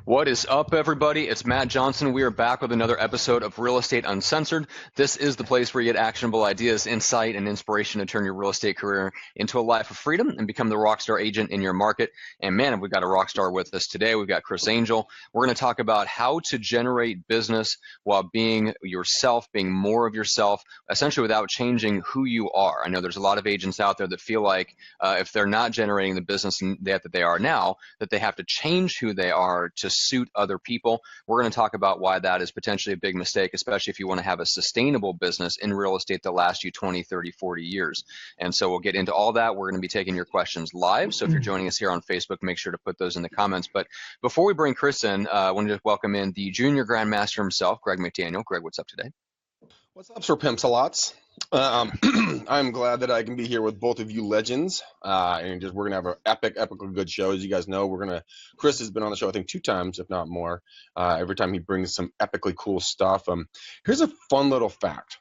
What is up, everybody? It's Matt Johnson. We are back with another episode of Real Estate Uncensored. This is the place where you get actionable ideas, insight, and inspiration to turn your real estate career into a life of freedom and become the rockstar agent in your market. And man, we've got a rock star with us today. We've got Chris Angell. We're going to talk about how to generate business while being yourself, being more of yourself, essentially without changing who you are. I know there's a lot of agents out there that feel like if they're not generating the business that they are now, that they have to change who they are to suit other people. We're going to talk about why that is potentially a big mistake, especially if you want to have a sustainable business in real estate that lasts you 20, 30, 40 years. And so we'll get into all that. We're going to be taking your questions live. So if you're joining us here on Facebook, make sure to put those in the comments. But before we bring Chris in, I wanted to welcome in the junior grandmaster himself, Greg McDaniel. Greg, what's up today? What's up, Sir Pimps-a-lots? I'm glad that I can be here with both of you legends, and we're gonna have an epically good show. As you guys know, Chris has been on the show I think 2 times, if not more. Every time he brings some epically cool stuff. Here's a fun little fact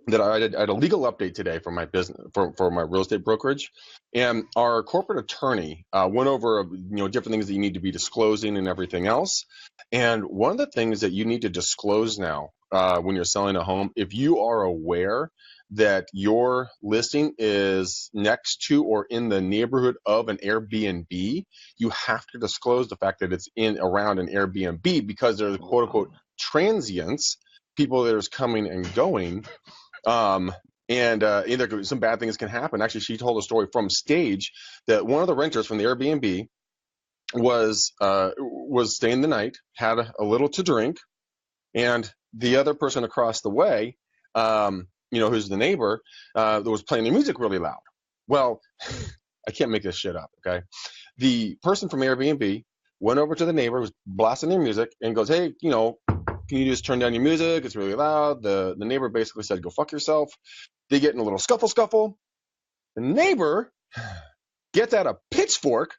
that I had a legal update today for my business for my real estate brokerage, and our corporate attorney went over different things that you need to be disclosing and everything else. And one of the things that you need to disclose now when you're selling a home, if you are aware that your listing is next to or in the neighborhood of an Airbnb, you have to disclose the fact that it's around an Airbnb, because there's quote unquote transients, people that are coming and going. Either some bad things can happen. Actually, she told a story from stage that one of the renters from the Airbnb was staying the night, had a little to drink, and the other person across the way, who's the neighbor, that was playing the music really loud. Well, I can't make this shit up, okay? The person from Airbnb went over to the neighbor who was blasting their music and goes, "Hey, can you just turn down your music? It's really loud." The neighbor basically said, "Go fuck yourself." They get in a little scuffle. The neighbor gets out a pitchfork,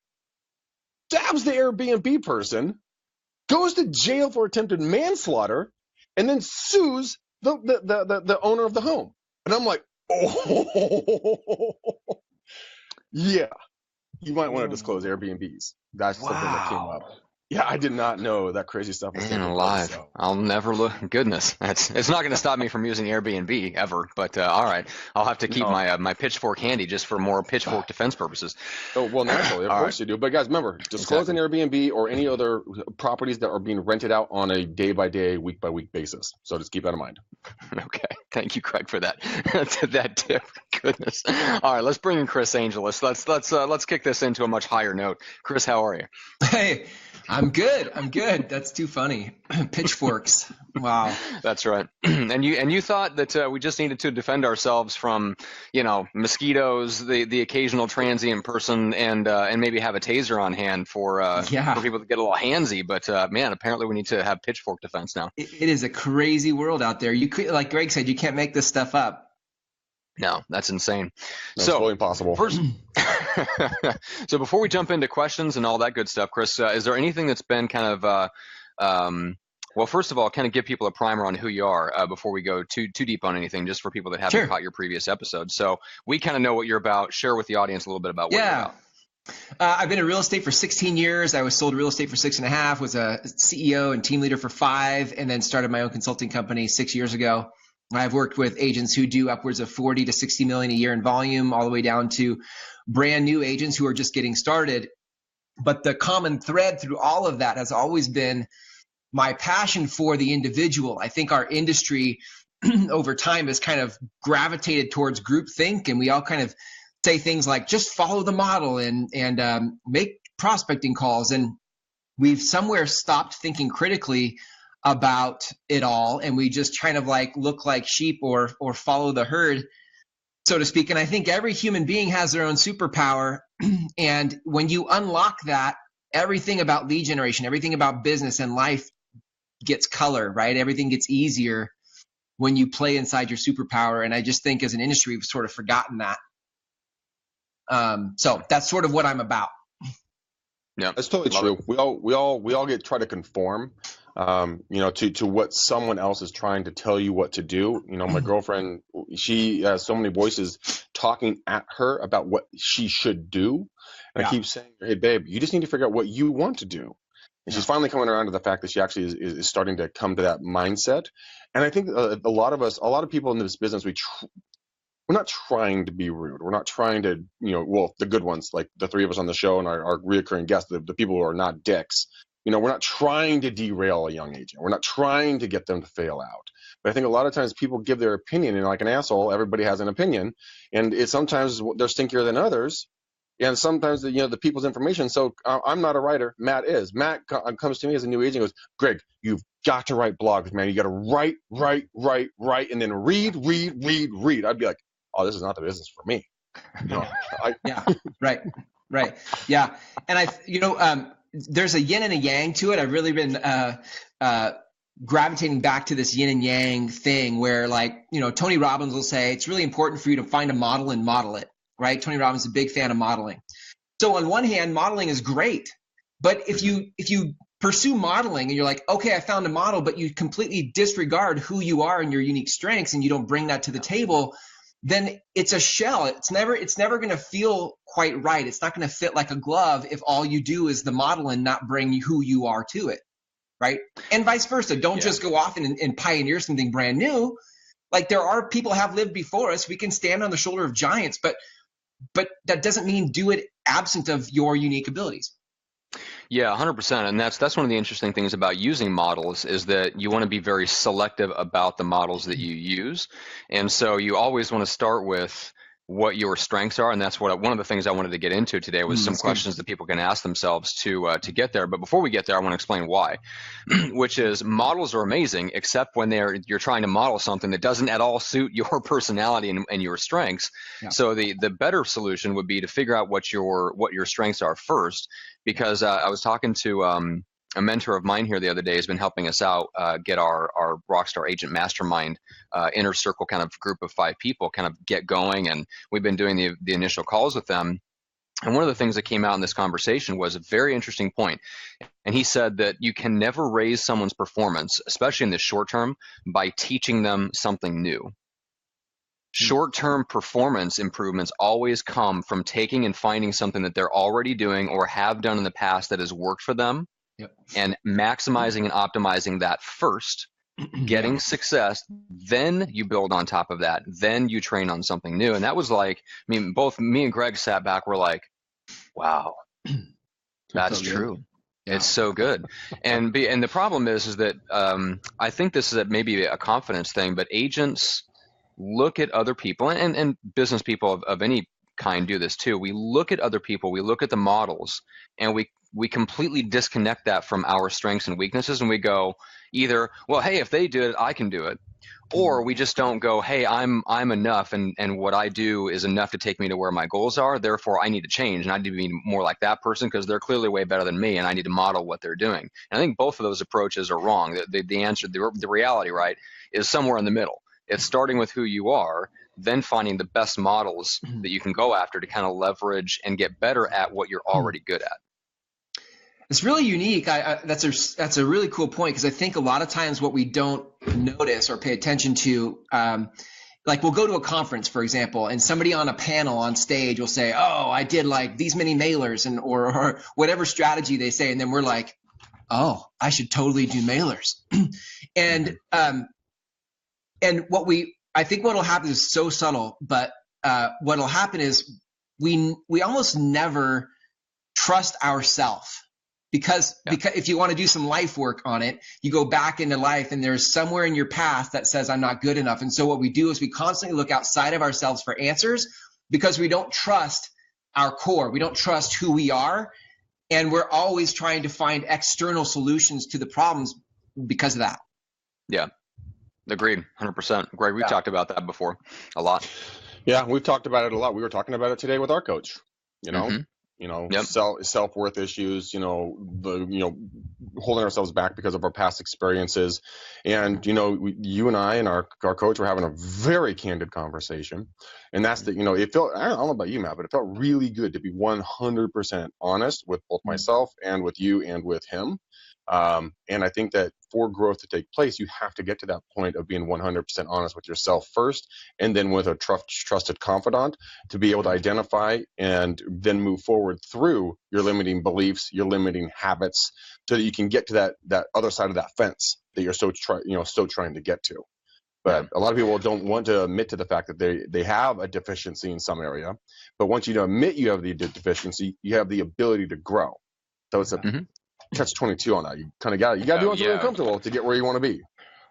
stabs the Airbnb person, goes to jail for attempted manslaughter, and then sues the owner of the home. And I'm like, oh, yeah, you might want to disclose Airbnbs. That's something that came up. Yeah, I did not know that crazy stuff was Man alive. So. I'll never look. Goodness, it's not going to stop me from using Airbnb ever. But all right, I'll have to keep my pitchfork handy just for more pitchfork defense purposes. Oh, well, naturally, of course you do. But guys, remember, disclose an Airbnb or any other properties that are being rented out on a day-by-day, week-by-week basis. So just keep that in mind. Okay, thank you, Craig, for that that tip. Goodness. All right, let's bring in Chris Angell. Let's kick this into a much higher note. Chris, how are you? Hey. I'm good. That's too funny. Pitchforks. Wow. That's right. And you thought that we just needed to defend ourselves from, mosquitoes, the occasional transient person, and maybe have a taser on hand for people to get a little handsy. But man, apparently we need to have pitchfork defense now. It is a crazy world out there. You could, like Greg said, you can't make this stuff up. No, that's insane. That's totally impossible. So before we jump into questions and all that good stuff, Chris, is there anything that's been kind of, well, first of all, kind of give people a primer on who you are before we go too deep on anything, just for people that haven't caught your previous episodes. So we kind of know what you're about. Share with the audience a little bit about what you're about. I've been in real estate for 16 years. I was sold real estate for 6.5, was a CEO and team leader for 5, and then started my own consulting company 6 years ago. I've worked with agents who do upwards of 40 to 60 million a year in volume, all the way down to brand new agents who are just getting started. But the common thread through all of that has always been my passion for the individual. I think our industry over time has kind of gravitated towards groupthink, and we all kind of say things like just follow the model and make prospecting calls. And we've somewhere stopped thinking critically about it all, and we just kind of like look like sheep or follow the herd, so to speak. And I think every human being has their own superpower, and when you unlock that, everything about lead generation, everything about business and life gets color, right? Everything gets easier when you play inside your superpower. And I just think as an industry, we've sort of forgotten that. So that's sort of what I'm about. Yeah, that's totally true. We all try to conform, to what someone else is trying to tell you what to do. My girlfriend, she has so many voices talking at her about what she should do. And I keep saying, "Hey, babe, you just need to figure out what you want to do." And she's finally coming around to the fact that she actually is starting to come to that mindset. And I think a lot of people in this business, we're not trying to be rude. We're not trying to, well, the good ones, like the three of us on the show and our reoccurring guests, the people who are not dicks, we're not trying to derail a young agent. We're not trying to get them to fail out. But I think a lot of times people give their opinion, and like an asshole, everybody has an opinion, and sometimes they're stinkier than others. And sometimes the people's information. So I'm not a writer. Matt is. Matt comes to me as a new agent and goes, Greg, you've got to write blogs, man. You got to write, and then read. I'd be like, oh, this is not the business for me. Yeah, right. Yeah. And there's a yin and a yang to it. I've really been gravitating back to this yin and yang thing where, like, Tony Robbins will say, it's really important for you to find a model and model it. Right? Tony Robbins is a big fan of modeling. So on one hand, modeling is great, but if you pursue modeling and you're like, okay, I found a model, but you completely disregard who you are and your unique strengths, and you don't bring that to the table, then it's a shell. It's never going to feel quite right. It's not going to fit like a glove if all you do is the model and not bring who you are to it. Right? And vice versa. Don't just go off and pioneer something brand new. Like, there are people have lived before us. We can stand on the shoulder of giants, but that doesn't mean do it absent of your unique abilities. Yeah, 100%. And that's one of the interesting things about using models, is that you want to be very selective about the models that you use. And so you always want to start with what your strengths are. And that's one of the things I wanted to get into today was some questions that people can ask themselves to get there. But before we get there, I want to explain why, which is models are amazing, except when you're trying to model something that doesn't at all suit your personality and your strengths. Yeah. So the better solution would be to figure out what your strengths are first, because I was talking to a mentor of mine here the other day has been helping us out get our Rockstar Agent Mastermind inner circle kind of group of 5 people kind of get going, and we've been doing the initial calls with them. And one of the things that came out in this conversation was a very interesting point. And he said that you can never raise someone's performance, especially in the short term, by teaching them something new. Short-term performance improvements always come from taking and finding something that they're already doing or have done in the past that has worked for them. Yep. And maximizing and optimizing that first, getting success, then you build on top of that, then you train on something new. And that was like, both me and Greg sat back, we're like, wow, that's so true. Yeah. It's so good. And the problem is that I think this is maybe a confidence thing, but agents look at other people, and business people of any kind do this too. We look at other people, we look at the models, and we completely disconnect that from our strengths and weaknesses, and we go either, well, hey, if they do it, I can do it, or we just don't go, hey, I'm enough, and what I do is enough to take me to where my goals are, therefore I need to change, and I need to be more like that person because they're clearly way better than me, and I need to model what they're doing. And I think both of those approaches are wrong. The answer, the reality, right, is somewhere in the middle. It's starting with who you are, then finding the best models that you can go after to kind of leverage and get better at what you're already good at. It's really unique. That's a really cool point, because I think a lot of times what we don't notice or pay attention to, like we'll go to a conference, for example, and somebody on a panel on stage will say, oh, I did like these many mailers or whatever strategy they say. And then we're like, oh, I should totally do mailers. And I think what'll happen is so subtle, but what'll happen is we almost never trust ourselves. Because if you want to do some life work on it, you go back into life and there's somewhere in your past that says I'm not good enough. And so what we do is we constantly look outside of ourselves for answers because we don't trust our core. We don't trust who we are. And we're always trying to find external solutions to the problems because of that. Yeah. Agreed. 100%. Greg, we've talked about that before a lot. Yeah, we've talked about it a lot. We were talking about it today with our coach, self-worth issues, holding ourselves back because of our past experiences. And, you and I and our coach were having a very candid conversation. And that's it felt, I don't know about you, Matt, but it felt really good to be 100% honest with both myself and with you and with him. And I think that for growth to take place, you have to get to that point of being 100% honest with yourself first, and then with a trusted confidant to be able to identify and then move forward through your limiting beliefs, your limiting habits, so that you can get to that other side of that fence that you're still trying to get to. But a lot of people don't want to admit to the fact that they have a deficiency in some area. But once you admit you have the deficiency, you have the ability to grow. So it's a catch-22 on that. You kind of got to do something uncomfortable to get where you want to be.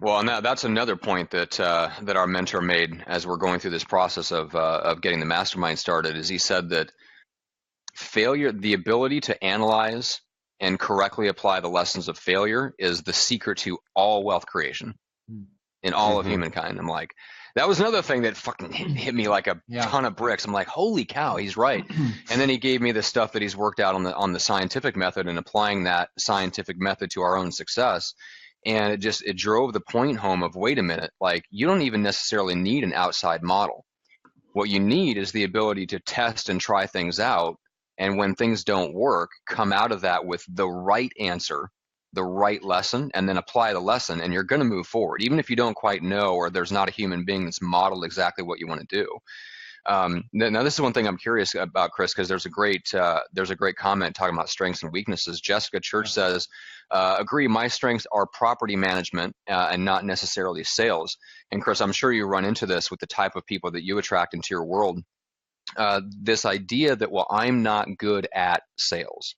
Well, and that's another point that our mentor made as we're going through this process of getting the mastermind started. Is he said that failure, the ability to analyze and correctly apply the lessons of failure, is the secret to all wealth creation in all of humankind. I'm like, that was another thing that fucking hit me like a ton of bricks. I'm like, holy cow, he's right. And then he gave me the stuff that he's worked out on the scientific method and applying that scientific method to our own success. And it drove the point home of, wait a minute, like, you don't even necessarily need an outside model. What you need is the ability to test and try things out. And when things don't work, come out of that with the right answer, the right lesson, and then apply the lesson, and you're going to move forward, even if you don't quite know, or there's not a human being that's modeled exactly what you want to do. Now, this is one thing I'm curious about, Chris, because there's a great comment talking about strengths and weaknesses. Jessica Church says, agree, my strengths are property management and not necessarily sales. And Chris, I'm sure you run into this with the type of people that you attract into your world. This idea that, well, I'm not good at sales.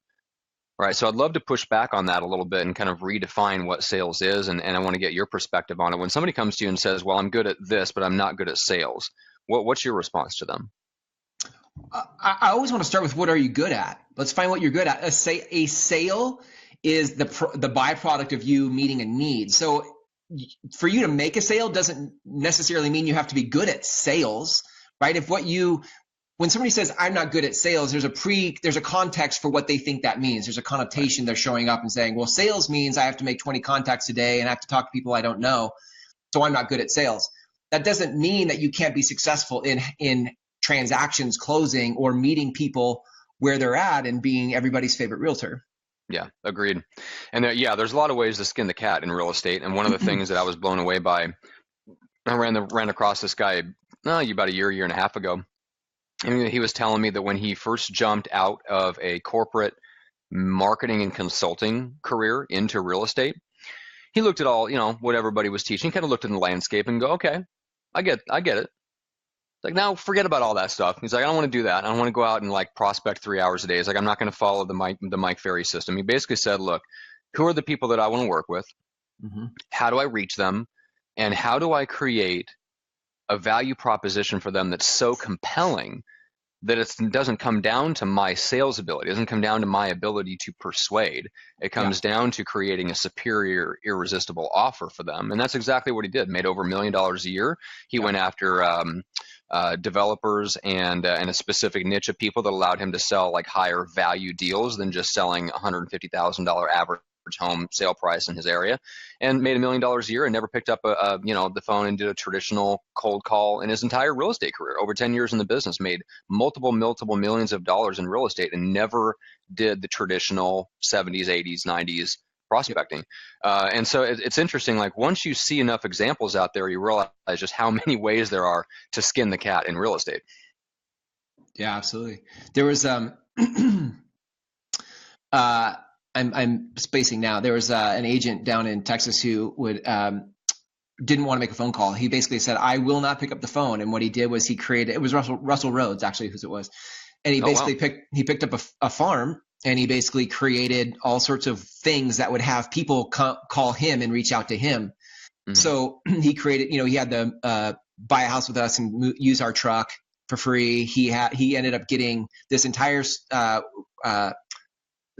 Right. So I'd love to push back on that a little bit and kind of redefine what sales is. And I want to get your perspective on it. When somebody comes to you and says, well, I'm good at this, but I'm not good at sales, what's your response to them? I always want to start with, what are you good at? Let's find what you're good at. A sale is the byproduct of you meeting a need. So for you to make a sale doesn't necessarily mean you have to be good at sales, right? When somebody says, I'm not good at sales, there's a context for what they think that means. There's a connotation. They're showing up and saying, well, sales means I have to make 20 contacts a day and I have to talk to people I don't know, so I'm not good at sales. That doesn't mean that you can't be successful in transactions closing or meeting people where they're at and being everybody's favorite realtor. Yeah, agreed. And there's a lot of ways to skin the cat in real estate. And one of the things that I was blown away by, I ran across this guy about a year and a half ago. And he was telling me that when he first jumped out of a corporate marketing and consulting career into real estate, he looked at all, what everybody was teaching. He kind of looked at the landscape and go, okay, I get it. Like, now forget about all that stuff. He's like, I don't want to do that. I don't want to go out and like prospect 3 hours a day. He's like, I'm not going to follow the Mike Ferry system. He basically said, look, who are the people that I want to work with? How do I reach them? And how do I create a value proposition for them that's so compelling that it doesn't come down to my sales ability. It doesn't come down to my ability to persuade. It comes down to creating a superior, irresistible offer for them. And that's exactly what he did. Made over $1 million a year. He went after developers and a specific niche of people that allowed him to sell like higher value deals than just selling $150,000 average home sale price in his area, and made $1 million a year and never picked up the phone and did a traditional cold call in his entire real estate career. Over 10 years in the business, made multiple millions of dollars in real estate and never did the traditional 70s, 80s, 90s prospecting. And so it's interesting, like once you see enough examples out there, you realize just how many ways there are to skin the cat in real estate. Yeah, absolutely. There was I'm spacing now. There was an agent down in Texas who didn't want to make a phone call. He basically said, I will not pick up the phone. And what he did was it was Russell Rhodes, actually, who it was. And he basically picked up a farm, and he basically created all sorts of things that would have people call him and reach out to him. So he created, he had to buy a house with us and use our truck for free. He ended up getting this entire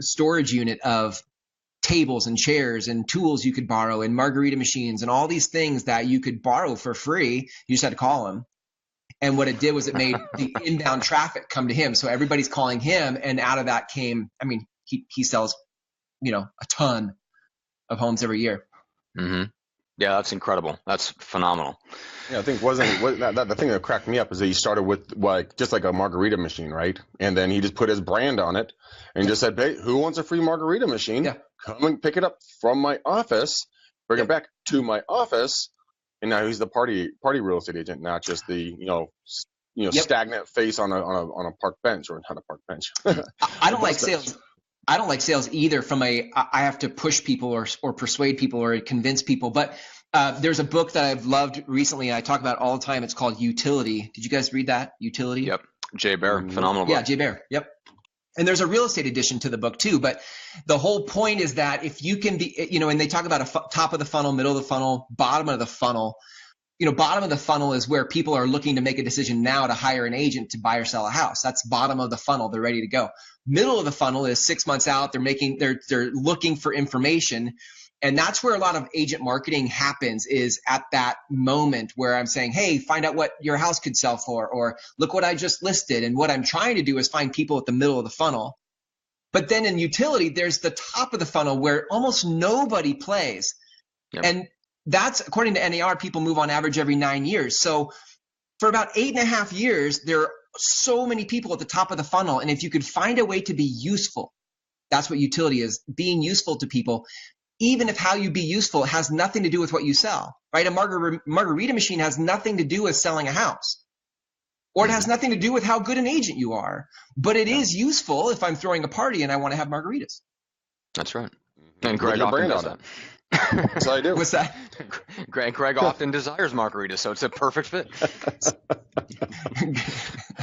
storage unit of tables and chairs and tools you could borrow and margarita machines and all these things that you could borrow for free. You just had to call him. And what it did was it made the inbound traffic come to him. So everybody's calling him, and out of that came, he sells, a ton of homes every year. Yeah, that's incredible. That's phenomenal. Yeah, I think the thing that cracked me up is that he started with just like a margarita machine, right? And then he just put his brand on it and just said, "Hey, who wants a free margarita machine? Yeah. Come and pick it up from my office, bring it back to my office." And now he's the party real estate agent, not just the stagnant face on a park bench, or not a park bench. I don't like sales. I don't like sales either. I have to push people or persuade people or convince people. But there's a book that I've loved recently, and I talk about it all the time. It's called Utility. Did you guys read that? Utility? Yep. Jay Baer, phenomenal book. Yeah, Jay Baer. Yep. And there's a real estate edition to the book too. But the whole point is that if you can be, and they talk about top of the funnel, middle of the funnel, bottom of the funnel. Bottom of the funnel is where people are looking to make a decision now to hire an agent to buy or sell a house. That's bottom of the funnel. They're ready to go. Middle of the funnel is 6 months out. They're looking for information. And that's where a lot of agent marketing happens, is at that moment where I'm saying, hey, find out what your house could sell for, or look what I just listed. And what I'm trying to do is find people at the middle of the funnel. But then in utility, there's the top of the funnel where almost nobody plays. Yep. And that's, according to NAR, people move on average every 9 years. So for about 8.5 years, there are so many people at the top of the funnel. And if you could find a way to be useful, that's what utility is, being useful to people. Even if how you be useful has nothing to do with what you sell, right? A margarita machine has nothing to do with selling a house, or it has nothing to do with how good an agent you are, but it is useful if I'm throwing a party and I want to have margaritas. That's right. And Greg often does that. That's all I do. What's that? Greg often desires margaritas, so it's a perfect fit.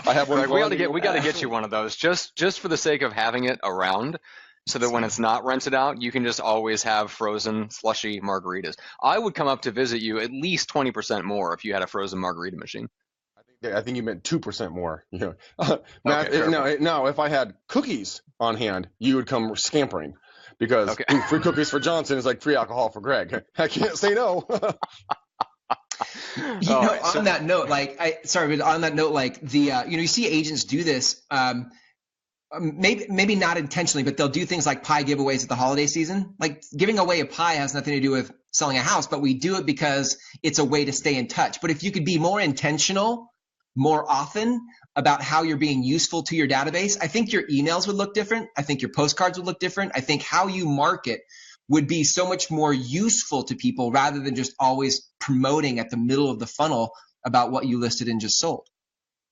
I have one. Greg, we got to get you one of those, just for the sake of having it around, so that when it's not rented out, you can just always have frozen slushy margaritas. I would come up to visit you at least 20% more if you had a frozen margarita machine. I think you meant 2% more. Matt, Okay, now, if I had cookies on hand, you would come scampering, because free cookies for Johnson is like free alcohol for Greg. I can't say no. On that note, you see agents do this. Maybe not intentionally, but they'll do things like pie giveaways at the holiday season. Like, giving away a pie has nothing to do with selling a house, but we do it because it's a way to stay in touch. But if you could be more intentional more often about how you're being useful to your database, I think your emails would look different. I think your postcards would look different. I think how you market would be so much more useful to people, rather than just always promoting at the middle of the funnel about what you listed and just sold.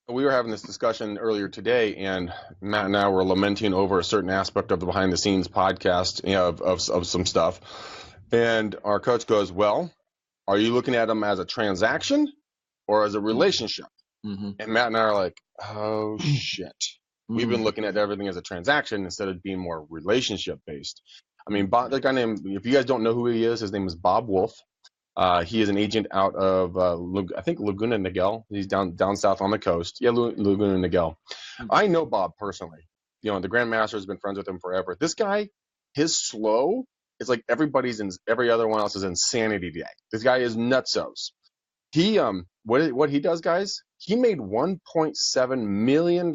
We were having this discussion earlier today, and Matt and I were lamenting over a certain aspect of the behind the scenes podcast, of some stuff. And our coach goes, well, are you looking at them as a transaction or as a relationship? Mm-hmm. And Matt and I are like, oh shit. Mm-hmm. We've been looking at everything as a transaction instead of being more relationship based. I mean, the guy named, if you guys don't know who he is, his name is Bob Wolf. He is an agent out of, I think, Laguna Niguel. He's down south on the coast. Yeah, Laguna Niguel. Mm-hmm. I know Bob personally. The Grandmaster has been friends with him forever. This guy, his slow is like every other one else's insanity day. This guy is nutsos. He, what he does, guys, he made $1.7 million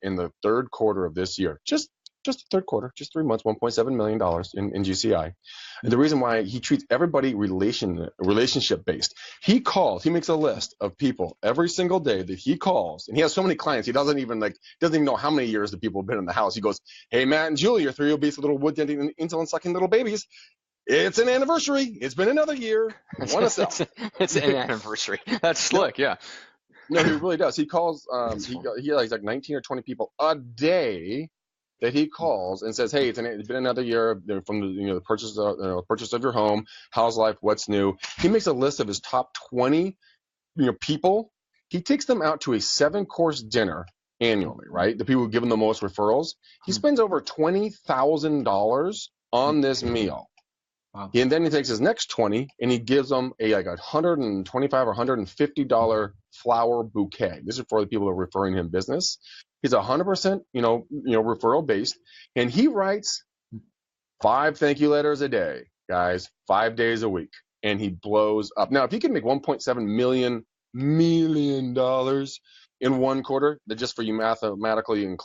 in the third quarter of this year. Just the third quarter, just 3 months, $1.7 million in GCI. And the reason why he treats everybody relationship based, he makes a list of people every single day that he calls, and he has so many clients, he doesn't even know how many years the people have been in the house. He goes, hey, Matt and Julie, your three obese little wood denting, insulin sucking little babies. It's an anniversary. It's been another year. Want to sell? It's an anniversary. That's slick, yeah. No, he really does. He calls. He has like 19 or 20 people a day that he calls and says, "Hey, it's been another year from the purchase of your home. How's life? What's new?" He makes a list of his top 20 people. He takes them out to a 7-course dinner annually. Right, the people who give him the most referrals. He spends over $20,000 on this meal. Wow. And then he takes his next 20 and he gives them a $125 or $150 flower bouquet. This is for the people who are referring him business. He's 100%, referral based, and he writes 5 thank you letters a day, guys, 5 days a week, and he blows up. Now, if he can make $1.7 million in 1 quarter, that just for you mathematically,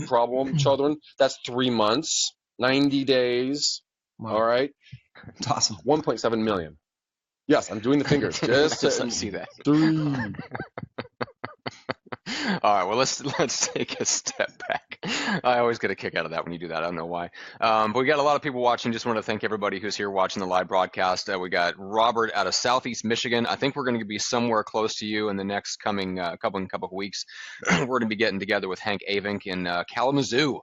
problem children, that's 3 months, 90 days. Wow. All right. It's awesome. 1.7 million. Yes, I'm doing the fingers. Just I see that. 3. All right, well, let's take a step back. I always get a kick out of that when you do that. I don't know why. But we got a lot of people watching. Just want to thank everybody who's here watching the live broadcast. We got Robert out of Southeast Michigan. I think we're going to be somewhere close to you in the next coming couple of weeks. We're going to be getting together with Hank Avink in Kalamazoo,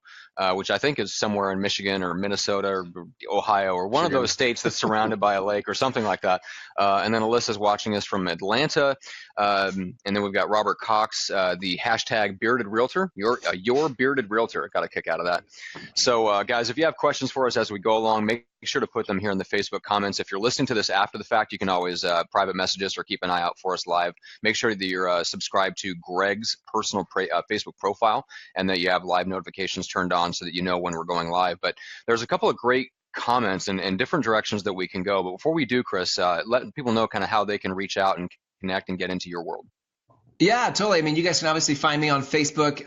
which I think is somewhere in Michigan or Minnesota or Ohio or one of those states that's surrounded by a lake or something like that. And then Alyssa's watching us from Atlanta. And then we've got Robert Cox, the hashtag bearded realtor, your bearded realtor. Got a kick out of that. So guys, if you have questions for us as we go along, make sure to put them here in the Facebook comments. If you're listening to this after the fact, you can always private message us or keep an eye out for us live. Make sure that you're subscribed to Greg's personal Facebook profile and that you have live notifications turned on so that you know when we're going live. But there's a couple of great comments and different directions that we can go. But before we do, Chris, let people know kind of how they can reach out and connect and get into your world. Yeah, totally. I mean, you guys can obviously find me on Facebook.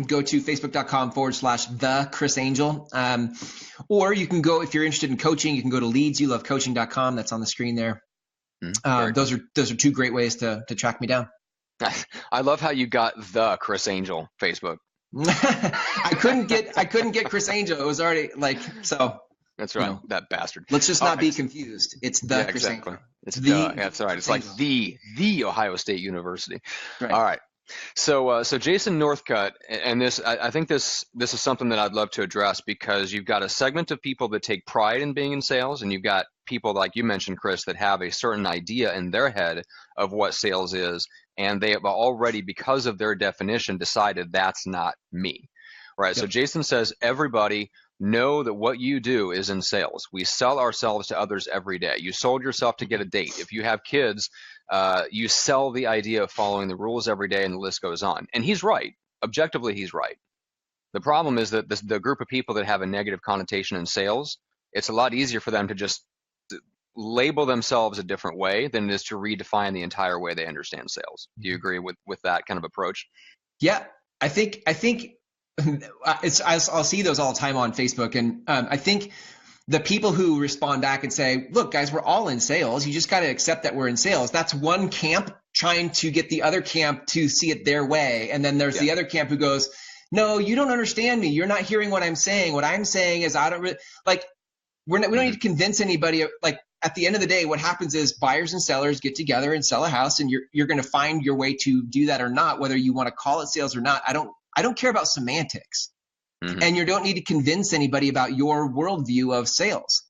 Go to facebook.com/the Chris Angell. Or you can go, if you're interested in coaching, you can go to leadsyoulovecoaching.com. That's on the screen there. Those are two great ways to track me down. I love how you got the Chris Angell Facebook. I couldn't get Chris Angell. It was already so. That's right, that bastard. Let's just not be confused. It's the Chris exactly. Angell. It's the. That's right. It's like the Ohio State University. Right. All right. So Jason Northcutt, and this, I think this is something that I'd love to address because you've got a segment of people that take pride in being in sales, and you've got people like you mentioned, Chris, that have a certain idea in their head of what sales is, and they have already, because of their definition, decided that's not me. Right. Yep. So Jason says, everybody know that what you do is in sales. We sell ourselves to others every day. You sold yourself to get a date. If you have kids, you sell the idea of following the rules every day, and the list goes on. And he's right. Objectively, he's right. The problem is that the group of people that have a negative connotation in sales, it's a lot easier for them to just label themselves a different way than it is to redefine the entire way they understand sales. Do you agree with that kind of approach? Yeah, I think I'll see those all the time on Facebook, and I think the people who respond back and say, look, guys, we're all in sales. You just got to accept that we're in sales. That's one camp trying to get the other camp to see it their way. And then there's the other camp who goes, no, you don't understand me. You're not hearing what I'm saying. What I'm saying is I don't really like, we don't need to convince anybody. Like at the end of the day, what happens is buyers and sellers get together and sell a house, and you're going to find your way to do that or not, whether you want to call it sales or not. I don't care about semantics. Mm-hmm. And you don't need to convince anybody about your worldview of sales.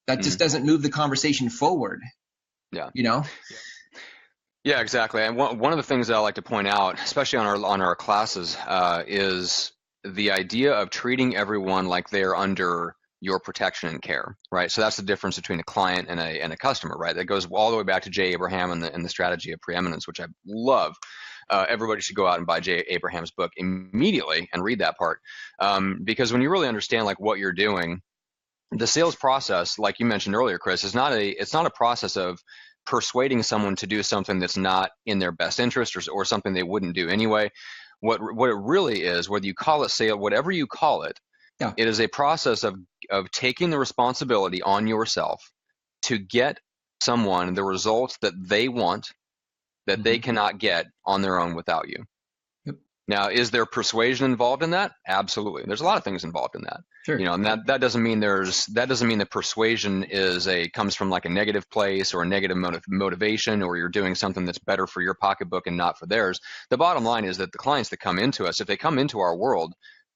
That just doesn't move the conversation forward. Yeah. You know? Yeah, exactly. And one of the things that I like to point out, especially on our classes, is the idea of treating everyone like they're under your protection and care, right? So that's the difference between a client and a customer, right? That goes all the way back to Jay Abraham and the strategy of preeminence, which I love. Everybody should go out and buy Jay Abraham's book immediately and read that part, because when you really understand like what you're doing, the sales process, like you mentioned earlier, Chris, it's not a process of persuading someone to do something that's not in their best interest or something they wouldn't do anyway. What it really is, whether you call it sale, whatever you call it, it is a process of taking the responsibility on yourself to get someone the results that they want, that they cannot get on their own without you. Yep. Now, is there persuasion involved in that? Absolutely. There's a lot of things involved in that. Sure. And that doesn't mean that persuasion comes from like a negative place or a negative motivation, or you're doing something that's better for your pocketbook and not for theirs. The bottom line is that the clients that come into us, if they come into our world,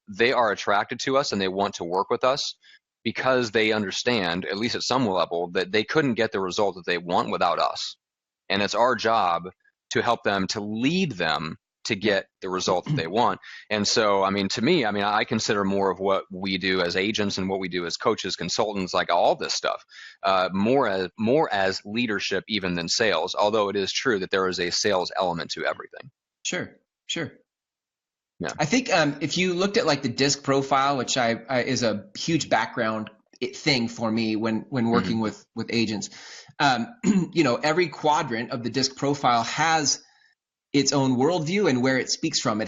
they are attracted to us and they want to work with us because they understand, at least at some level, that they couldn't get the result that they want without us. And it's our job to help them, to lead them to get the result that they want. And so, to me, I consider more of what we do as agents and what we do as coaches, consultants, like all this stuff, more as leadership even than sales, although it is true that there is a sales element to everything. Sure. Yeah. I think if you looked at like the DISC profile, which is a huge background thing for me when working with agents, every quadrant of the DISC profile has its own worldview and where it speaks from.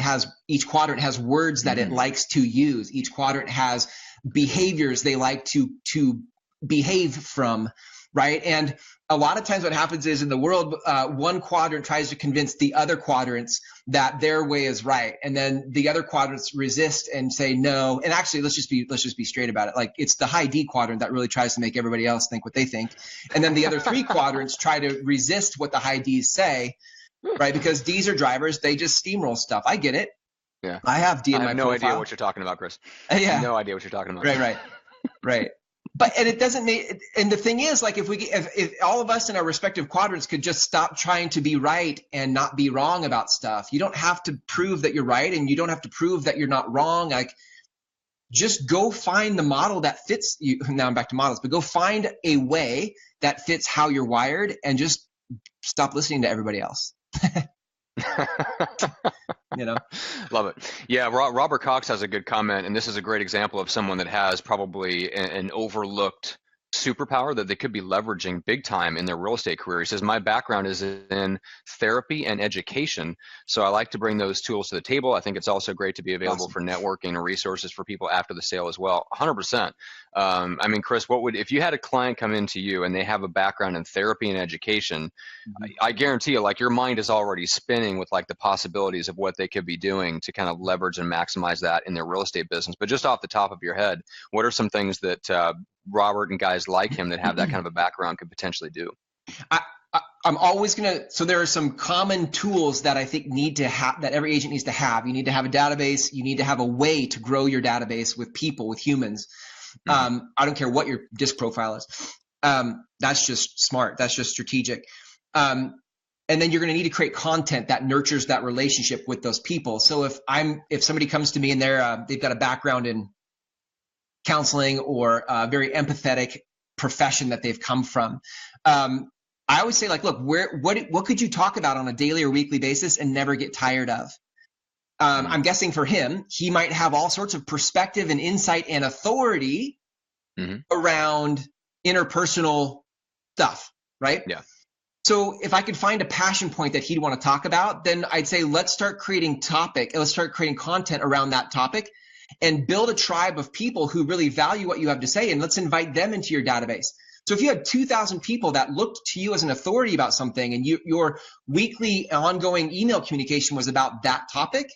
Each quadrant has words that it likes to use. Each quadrant has behaviors they like to behave from. right? And a lot of times what happens is in the world, one quadrant tries to convince the other quadrants that their way is right. And then the other quadrants resist and say no. And actually, let's just be straight about it. Like, it's the high D quadrant that really tries to make everybody else think what they think. And then the other three quadrants try to resist what the high Ds say, right? Because Ds are drivers. They just steamroll stuff. I get it. Yeah. I have D in my profile. I have no idea what you're talking about, Chris. I have no idea what you're talking about. Right. And it doesn't make, and the thing is, like, if all of us in our respective quadrants could just stop trying to be right and not be wrong about stuff. You don't have to prove that you're right, and you don't have to prove that you're not wrong. Like, just go find the model that fits you. Now I'm back to models, but go find a way that fits how you're wired, and just stop listening to everybody else. Love it. Yeah, Robert Cox has a good comment, and this is a great example of someone that has probably an overlooked superpower that they could be leveraging big time in their real estate career. He says, my background is in therapy and education, so I like to bring those tools to the table. I think it's also great to be available for networking and resources for people after the sale as well. 100%. I mean, Chris, if you had a client come into you and they have a background in therapy and education, I guarantee you, like, your mind is already spinning with like the possibilities of what they could be doing to kind of leverage and maximize that in their real estate business. But just off the top of your head, what are some things that Robert and guys like him that have that kind of a background could potentially do? I'm always going to, so there are some common tools that I think that every agent needs to have. You need to have a database. You need to have a way to grow your database with people, with humans. I don't care what your disc profile is. That's just smart. That's just strategic. And then you're going to need to create content that nurtures that relationship with those people. So if somebody comes to me and they've got a background in counseling or a very empathetic profession that they've come from, I always say, like, look, what could you talk about on a daily or weekly basis and never get tired of? I'm guessing for him, he might have all sorts of perspective and insight and authority around interpersonal stuff, right? Yeah. So if I could find a passion point that he'd want to talk about, then I'd say, let's start creating content around that topic and build a tribe of people who really value what you have to say, and let's invite them into your database. So if you had 2,000 people that looked to you as an authority about something, and your weekly ongoing email communication was about that topic,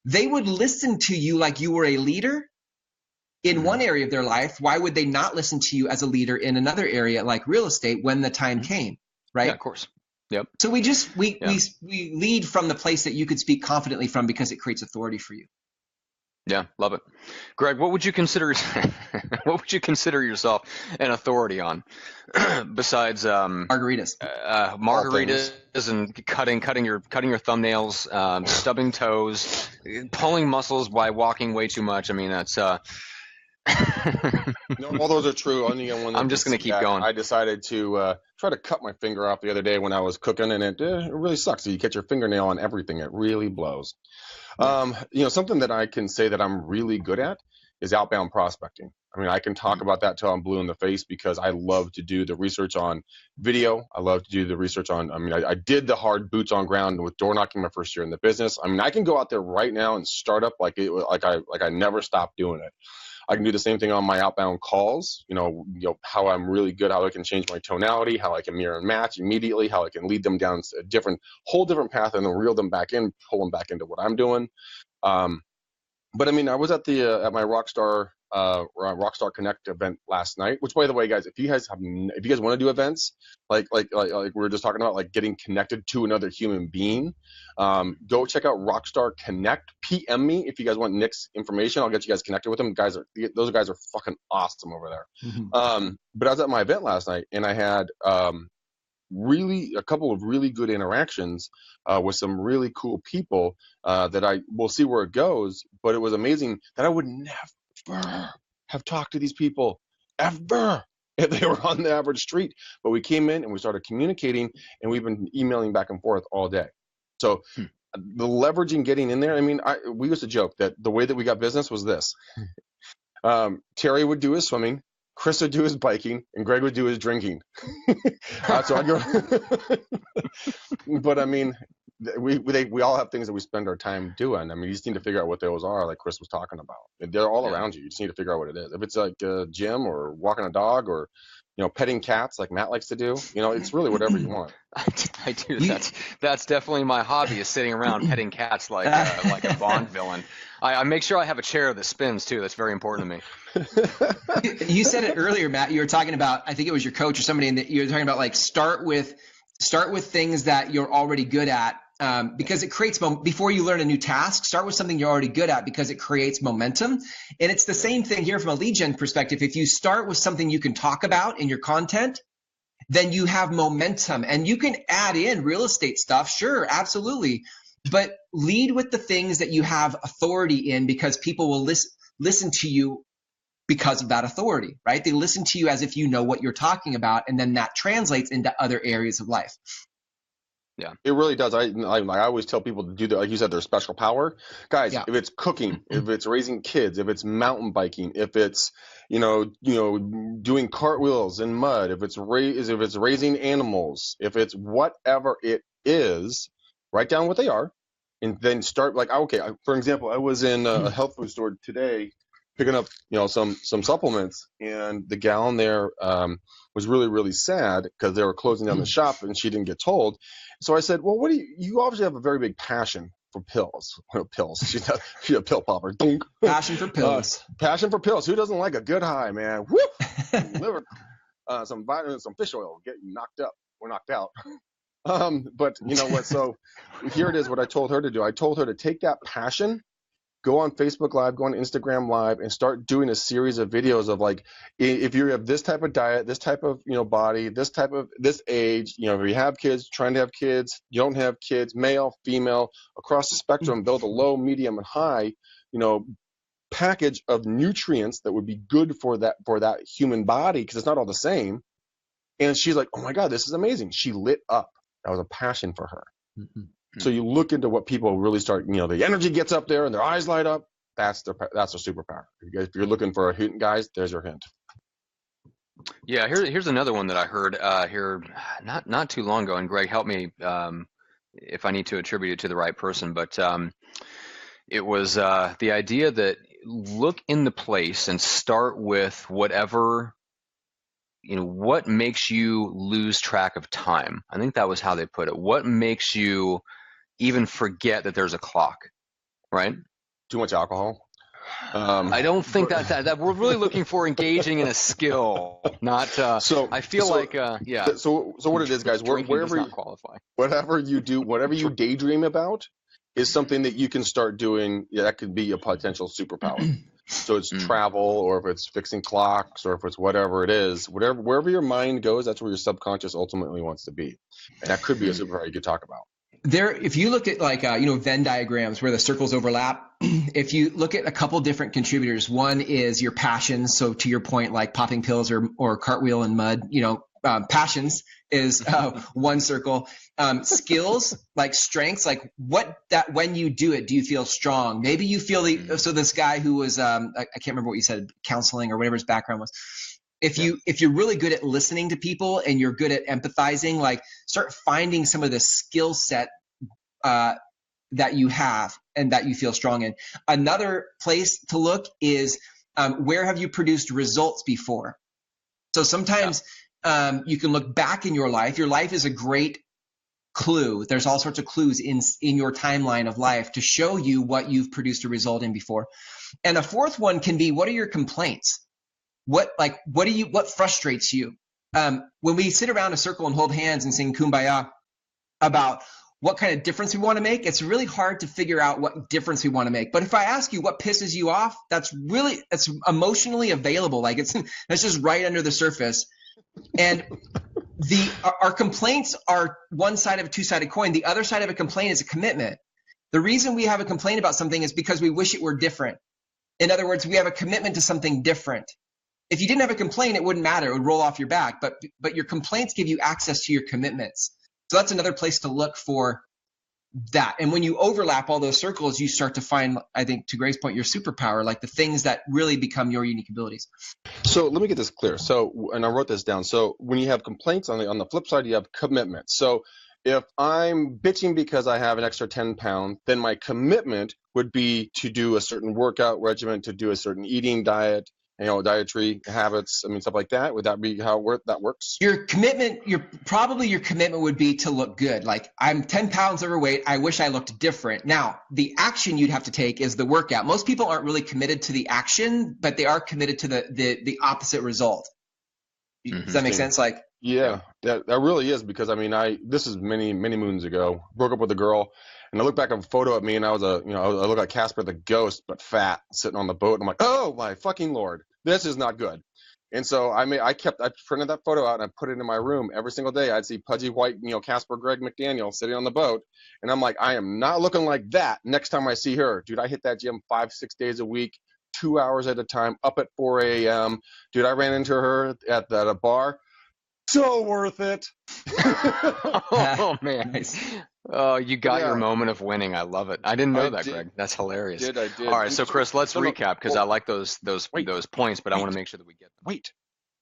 they would listen to you like you were a leader in one area of their life. Why would they not listen to you as a leader in another area like real estate when the time came, right? Yeah, of course. Yep. So we lead from the place that you could speak confidently from, because it creates authority for you. Yeah, love it. Greg, what would you consider yourself an authority on besides margaritas? Margaritas and cutting your thumbnails, stubbing toes, pulling muscles by walking way too much. I mean, that's No, all those are true. Only one. I'm just going to keep going. I decided to try to cut my finger off the other day when I was cooking, and it really sucks. So you get your fingernail on everything. It really blows. Something that I can say that I'm really good at is outbound prospecting. I mean, I can talk about that till I'm blue in the face, because I love to do the research on video. I love to do the research on, I did the hard boots on ground with door knocking my first year in the business. I mean, I can go out there right now and start up like I never stopped doing it. I can do the same thing on my outbound calls, how I'm really good, how I can change my tonality, how I can mirror and match immediately, how I can lead them down a whole different path and then reel them back in, pull them back into what I'm doing. But I mean, I was at at my Rockstar Connect event last night, which, by the way, guys, if you guys want to do events, like we were just talking about, like getting connected to another human being, go check out Rockstar Connect. PM me if you guys want Nick's information. I'll get you guys connected with them. Those guys are fucking awesome over there. But I was at my event last night, and I had a couple of really good interactions with some really cool people that we'll see where it goes. But it was amazing that I would never have talked to these people ever if they were on the average street. But we came in and we started communicating, and we've been emailing back and forth all day. So the leveraging, getting in there. I mean, we used to joke that the way that we got business was this. Terry would do his swimming, Chris would do his biking, and Greg would do his drinking. So I go, but I mean, we all have things that we spend our time doing. I mean, you just need to figure out what those are, like Chris was talking about. And they're all around you. You just need to figure out what it is. If it's like a gym or walking a dog or, petting cats like Matt likes to do, it's really whatever you want. I do. That's definitely my hobby, is sitting around petting cats like a Bond villain. I make sure I have a chair that spins too. That's very important to me. You said it earlier, Matt. You were talking about, I think it was your coach or somebody, and you were talking about like start with things that you're already good at, because it creates before you learn a new task. Start with something you're already good at because it creates momentum. And it's the same thing here from a lead gen perspective. If you start with something you can talk about in your content, then you have momentum, and you can add in real estate stuff. Sure, absolutely. But lead with the things that you have authority in, because people will listen to you because of that authority, right? They listen to you as if you know what you're talking about, and then that translates into other areas of life. Yeah, it really does. I always tell people to do that. Like you said, their special power, guys. Yeah. If it's cooking, if it's raising kids, if it's mountain biking, if it's doing cartwheels in mud, if it's raising animals, if it's whatever it is, write down what they are, and then start. Like, okay, for example, I was in a health food store today picking up some supplements, and the gal in there was really, really sad because they were closing down the shop and she didn't get told. So I said, well, what do you obviously have a very big passion for pills. She's a pill popper. Passion for pills. Passion for pills. Who doesn't like a good high, man? Whoop! Liver, some vitamins, some fish oil, get you knocked up or knocked out. But you know what? So here it is, what I told her to do. I told her to take that passion, go on Facebook Live, go on Instagram Live, and start doing a series of videos of, like, if you have this type of diet, this type of body, this age, if you have kids, trying to have kids, you don't have kids, male, female, across the spectrum, build a low, medium, and high, package of nutrients that would be good for that human body, because it's not all the same. And she's like, oh my God, this is amazing. She lit up. That was a passion for her. Mm-hmm. So you look into what people really start, the energy gets up there and their eyes light up. That's their superpower. If you're looking for a hint, guys, there's your hint. Yeah, here's another one that I heard here not too long ago, and Greg, help me if I need to attribute it to the right person, but it was the idea that look in the place and start with whatever, what makes you lose track of time. I think that was how they put it. What makes you even forget that there's a clock, right? Too much alcohol. I don't think that we're really looking for engaging in a skill, not. So I feel yeah. So what it is, guys, whatever you do, whatever you daydream about, is something that you can start doing. Yeah, that could be a potential superpower. So it's travel, or if it's fixing clocks, or if it's whatever it is, wherever your mind goes, that's where your subconscious ultimately wants to be, and that could be a superpower you could talk about. If you look at Venn diagrams where the circles overlap, if you look at a couple different contributors, one is your passions. So to your point, like popping pills or cartwheel in mud, passions is one circle. Skills, like strengths, like when you do it, do you feel strong? Maybe you feel so this guy who was, I can't remember what you said, counseling or whatever his background was. If you're really good at listening to people and you're good at empathizing, like start finding some of the skill set that you have and that you feel strong in. Another place to look is where have you produced results before? So sometimes you can look back in your life. Your life is a great clue. There's all sorts of clues in your timeline of life to show you what you've produced a result in before. And a fourth one can be, what are your complaints? What frustrates you? When we sit around a circle and hold hands and sing Kumbaya about what kind of difference we want to make, it's really hard to figure out what difference we want to make. But if I ask you what pisses you off, that's emotionally available. Like that's just right under the surface. And our complaints are one side of a two-sided coin. The other side of a complaint is a commitment. The reason we have a complaint about something is because we wish it were different. In other words, we have a commitment to something different. If you didn't have a complaint, it wouldn't matter. It would roll off your back. But your complaints give you access to your commitments. So that's another place to look for that. And when you overlap all those circles, you start to find, I think, to Greg's point, your superpower, like the things that really become your unique abilities. So let me get this clear. So, and I wrote this down. So when you have complaints, on the flip side, you have commitments. So if I'm bitching because I have an extra 10 pounds, then my commitment would be to do a certain workout regimen, to do a certain eating diet, dietary habits, stuff like that. Would that be how that works? Your commitment would be to look good. Like, I'm 10 pounds overweight. I wish I looked different. Now, the action you'd have to take is the workout. Most people aren't really committed to the action, but they are committed to the opposite result. Does that make sense? Like, yeah, that really is, because this is many moons ago. Broke up with a girl, and I look back on a photo of me, and I look like Casper the Ghost, but fat, sitting on the boat. And I'm like, oh my fucking Lord, this is not good. And so I printed that photo out and I put it in my room every single day. I'd see pudgy white, Casper Greg McDaniel sitting on the boat, and I'm like, I am not looking like that next time I see her, dude. I hit that gym 5-6 days a week, 2 hours at a time, up at 4 a.m. Dude, I ran into her at a bar. So worth it. Oh man. Nice. Oh, you got your moment of winning. I love it. I didn't know that, Greg. That's hilarious. I did. All right, so Chris, let's recap, because I like those points, but I want to make sure that we get them. Wait.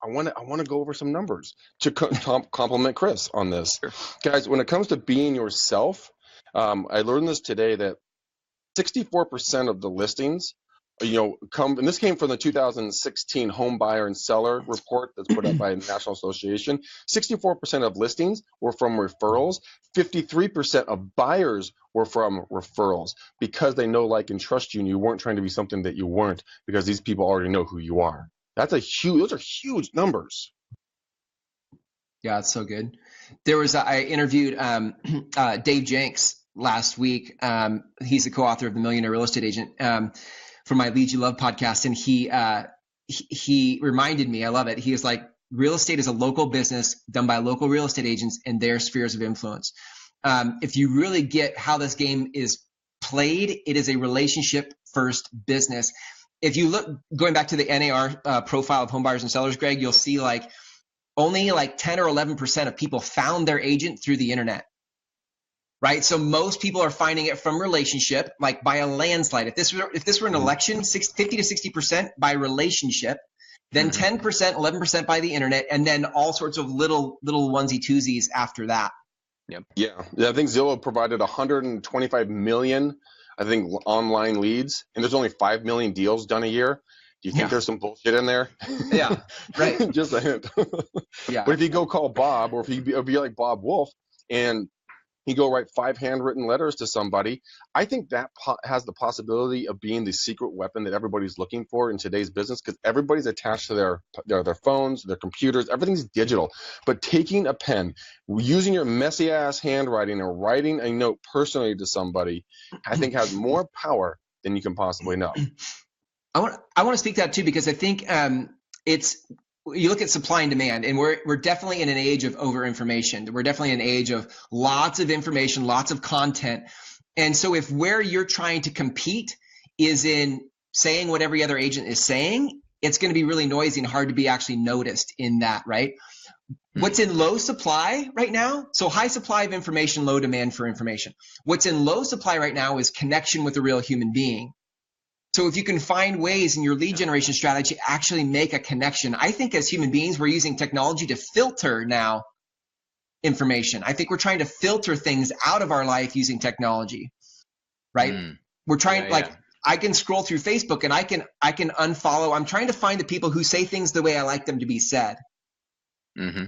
I want to go over some numbers to compliment Chris on this. Sure. Guys, when it comes to being yourself, I learned this today that 64% of the listings and this came from the 2016 home buyer and seller report that's put out by the National Association. 64% of listings were from referrals. 53% of buyers were from referrals, because they know, like, and trust you, and you weren't trying to be something that you weren't, because these people already know who you are. Those are huge numbers. Yeah, it's so good. I interviewed Dave Jenks last week. He's the co-author of The Millionaire Real Estate Agent, for my Lead You Love podcast. And he reminded me, I love it. He was like, real estate is a local business done by local real estate agents in their spheres of influence. If you really get how this game is played, it is a relationship first business. If you look, going back to the NAR profile of home buyers and sellers, Greg, you'll see only 10 or 11% of people found their agent through the internet. Right. So most people are finding it from relationship, like by a landslide. If this were an election, 50 to 60% by relationship, then 10%, 11% by the internet, and then all sorts of little onesie twosies after that. Yep. Yeah. I think Zillow provided 125 million, online leads, and there's only 5 million deals done a year. Do you think there's some bullshit in there? Yeah. Right. Just a hint. Yeah. But if you go call Bob, or if you be like Bob Wolf, and you go write 5 handwritten letters to somebody, I think that has the possibility of being the secret weapon that everybody's looking for in today's business, because everybody's attached to their phones, their computers, everything's digital. But taking a pen, using your messy ass handwriting, and writing a note personally to somebody, I think has more power than you can possibly know. I want to speak to that too, because I think you look at supply and demand, and we're definitely in an age of over information. We're definitely in an age of lots of information, lots of content. And so if where you're trying to compete is in saying what every other agent is saying, it's going to be really noisy and hard to be actually noticed in that, right? What's in low supply right now? So high supply of information, low demand for information. What's in low supply right now is connection with a real human being. So if you can find ways in your lead generation strategy to actually make a connection, I think as human beings, we're using technology to filter now information. I think we're trying to filter things out of our life using technology, right? We're trying, I can scroll through Facebook and I can unfollow. I'm trying to find the people who say things the way I like them to be said. Mm-hmm.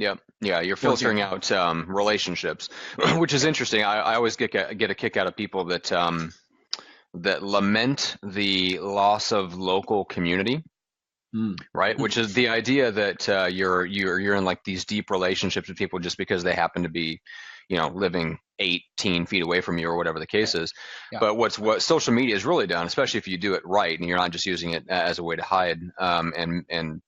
Yep. Yeah, you're filtering out relationships, which is interesting. I always get a kick out of people that lament the loss of local community, right? Which is the idea that you're in like these deep relationships with people just because they happen to be, living 18 feet away from you or whatever the case is. Yeah. But what social media has really done, especially if you do it right and you're not just using it as a way to hide and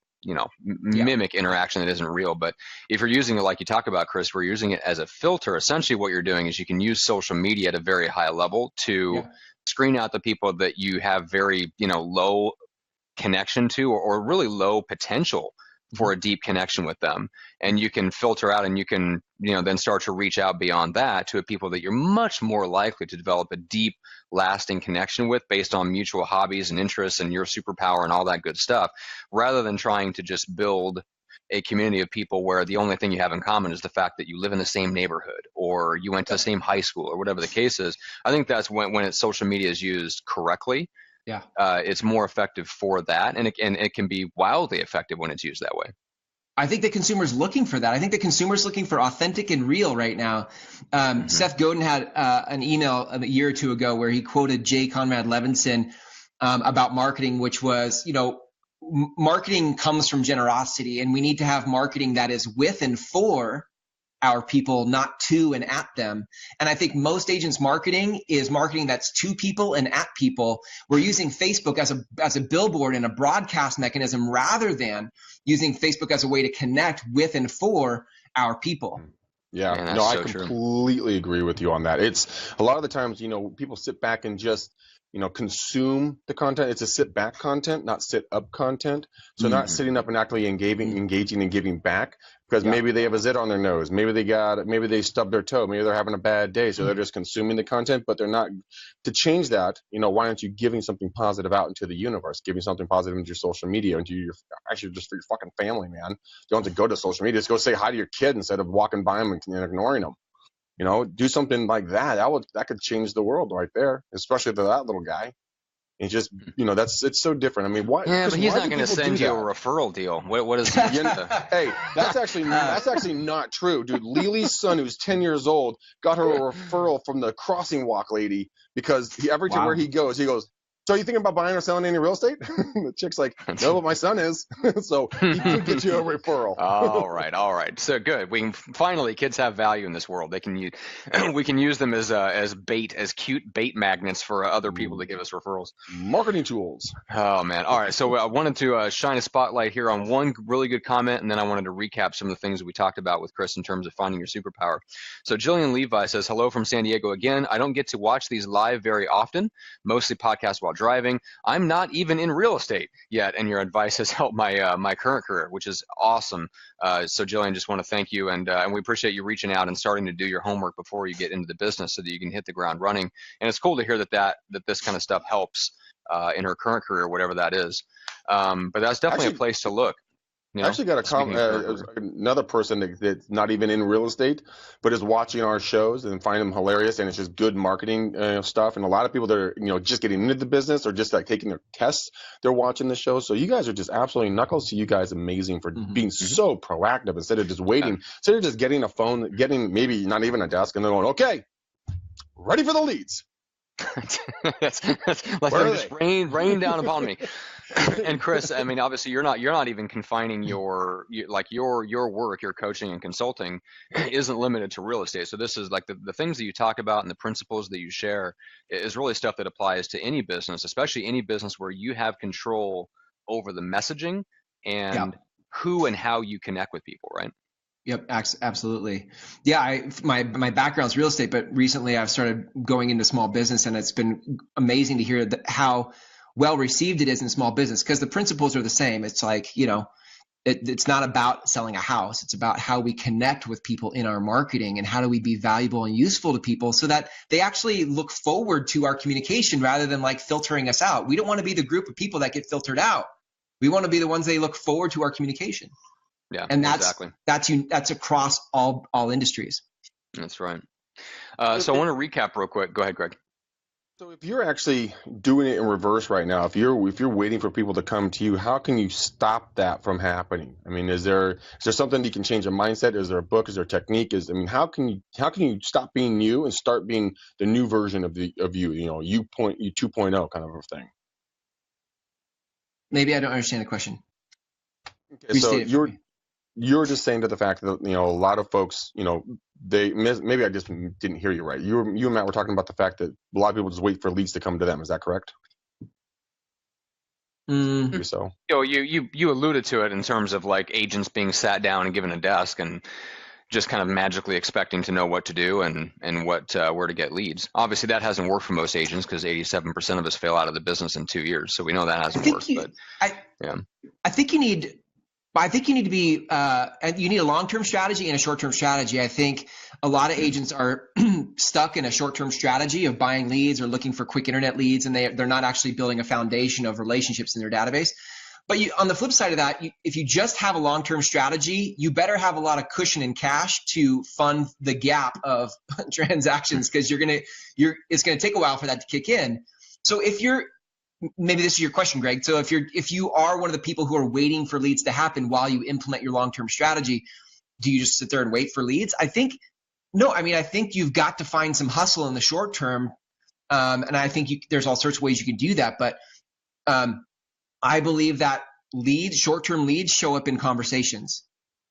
mimic interaction that isn't real. But if you're using it like you talk about, Chris, we're using it as a filter. Essentially what you're doing is you can use social media at a very high level to screen out the people that you have very, low connection to or really low potential for a deep connection with them. And you can filter out and you can, then start to reach out beyond that to people that you're much more likely to develop a deep, lasting connection with based on mutual hobbies and interests and your superpower and all that good stuff, rather than trying to just build, a community of people where the only thing you have in common is the fact that you live in the same neighborhood or you went to the same high school or whatever the case is. I think that's when social media is used correctly. Yeah. It's more effective for that, and it can be wildly effective when it's used that way. I think the consumer's looking for that. I think the consumer's looking for authentic and real right now. Seth Godin had an email a year or two ago where he quoted J. Conrad Levinson about marketing, which was, marketing comes from generosity, and we need to have marketing that is with and for our people, not to and at them. And I think most agents' marketing is marketing that's to people and at people. We're using Facebook as a billboard and a broadcast mechanism rather than using Facebook as a way to connect with and for our people. Yeah, Man, no, so I completely agree with you on that. It's a lot of the times, people sit back and just, consume the content. It's a sit back content, not sit up content. So not sitting up and actually engaging and giving back, because maybe they have a zit on their nose. Maybe they stubbed their toe. Maybe they're having a bad day. So they're just consuming the content, but they're not. To change that, why aren't you giving something positive out into the universe, giving something positive into your social media, actually just for your fucking family, man. You don't have to go to social media. Just go say hi to your kid instead of walking by them and ignoring them. Do something like that. That could change the world right there, especially to that little guy. And just, it's so different. I mean, why? Yeah, but he's not going to send you a referral deal. What is? Hey, that's actually not true, dude. Lily's son, who's 10 years old, got her a referral from the crossing walk lady because every time where he goes, so you thinking about buying or selling any real estate? The chick's like, no, but my son is. So he could get you a referral. All right. So good. We can finally, kids have value in this world. We can use them as bait, as cute bait magnets for other people to give us referrals. Marketing tools. Oh man. All right. So I wanted to shine a spotlight here on one really good comment, and then I wanted to recap some of the things that we talked about with Chris in terms of finding your superpower. So Jillian Levi says, hello from San Diego again. I don't get to watch these live very often, mostly podcasts while driving. I'm not even in real estate yet, and your advice has helped my current career, which is awesome. So Jillian, just want to thank you, and we appreciate you reaching out and starting to do your homework before you get into the business so that you can hit the ground running. And it's cool to hear that this kind of stuff helps in her current career, whatever that is. But that's definitely a place to look. I actually got another person that's not even in real estate, but is watching our shows and find them hilarious, and it's just good marketing stuff. And a lot of people that are just getting into the business or just like taking their tests, they're watching the show. So you guys are just absolutely knuckles to you guys, amazing for being so proactive instead of just waiting, instead of just getting a phone, getting maybe not even a desk, and then going, okay, ready for the leads. That's let them just rain down upon me. And Chris, I mean, obviously you're not even confining your work, your coaching and consulting isn't limited to real estate. So this is like the things that you talk about and the principles that you share is really stuff that applies to any business, especially any business where you have control over the messaging and who and how you connect with people, right? Yep, absolutely. Yeah, my background's real estate, but recently I've started going into small business, and it's been amazing to hear how well received it is in small business, because the principles are the same. It's like, it's not about selling a house. It's about how we connect with people in our marketing and how do we be valuable and useful to people so that they actually look forward to our communication rather than like filtering us out. We don't want to be the group of people that get filtered out. We want to be the ones they look forward to our communication. Yeah, and exactly. That's across all industries. That's right. So I want to recap real quick. Go ahead, Greg. So if you're actually doing it in reverse right now, if you're waiting for people to come to you, how can you stop that from happening? I mean, is there something you can change a mindset? Is there a book? Is there a technique? How can you stop being you and start being the new version of you? You 2.0 kind of a thing. Maybe I don't understand the question. Okay, so you're just saying to the fact that a lot of folks, maybe I just didn't hear you right. You and Matt were talking about the fact that a lot of people just wait for leads to come to them. Is that correct? Mm-hmm. So you alluded to it in terms of like agents being sat down and given a desk and just kind of magically expecting to know what to do and where to get leads. Obviously, that hasn't worked for most agents because 87% of us fail out of the business in 2 years. So we know that hasn't worked. I think you need to be, you need a long-term strategy and a short-term strategy. I think a lot of agents are stuck in a short-term strategy of buying leads or looking for quick internet leads, and they're not actually building a foundation of relationships in their database. But on the flip side of that, if you just have a long-term strategy, you better have a lot of cushion and cash to fund the gap of transactions, because it's going to take a while for that to kick in. So maybe this is your question, Greg. So if you are one of the people who are waiting for leads to happen while you implement your long-term strategy, do you just sit there and wait for leads? I think you've got to find some hustle in the short term. And I think there's all sorts of ways you can do that. But I believe that short-term leads show up in conversations.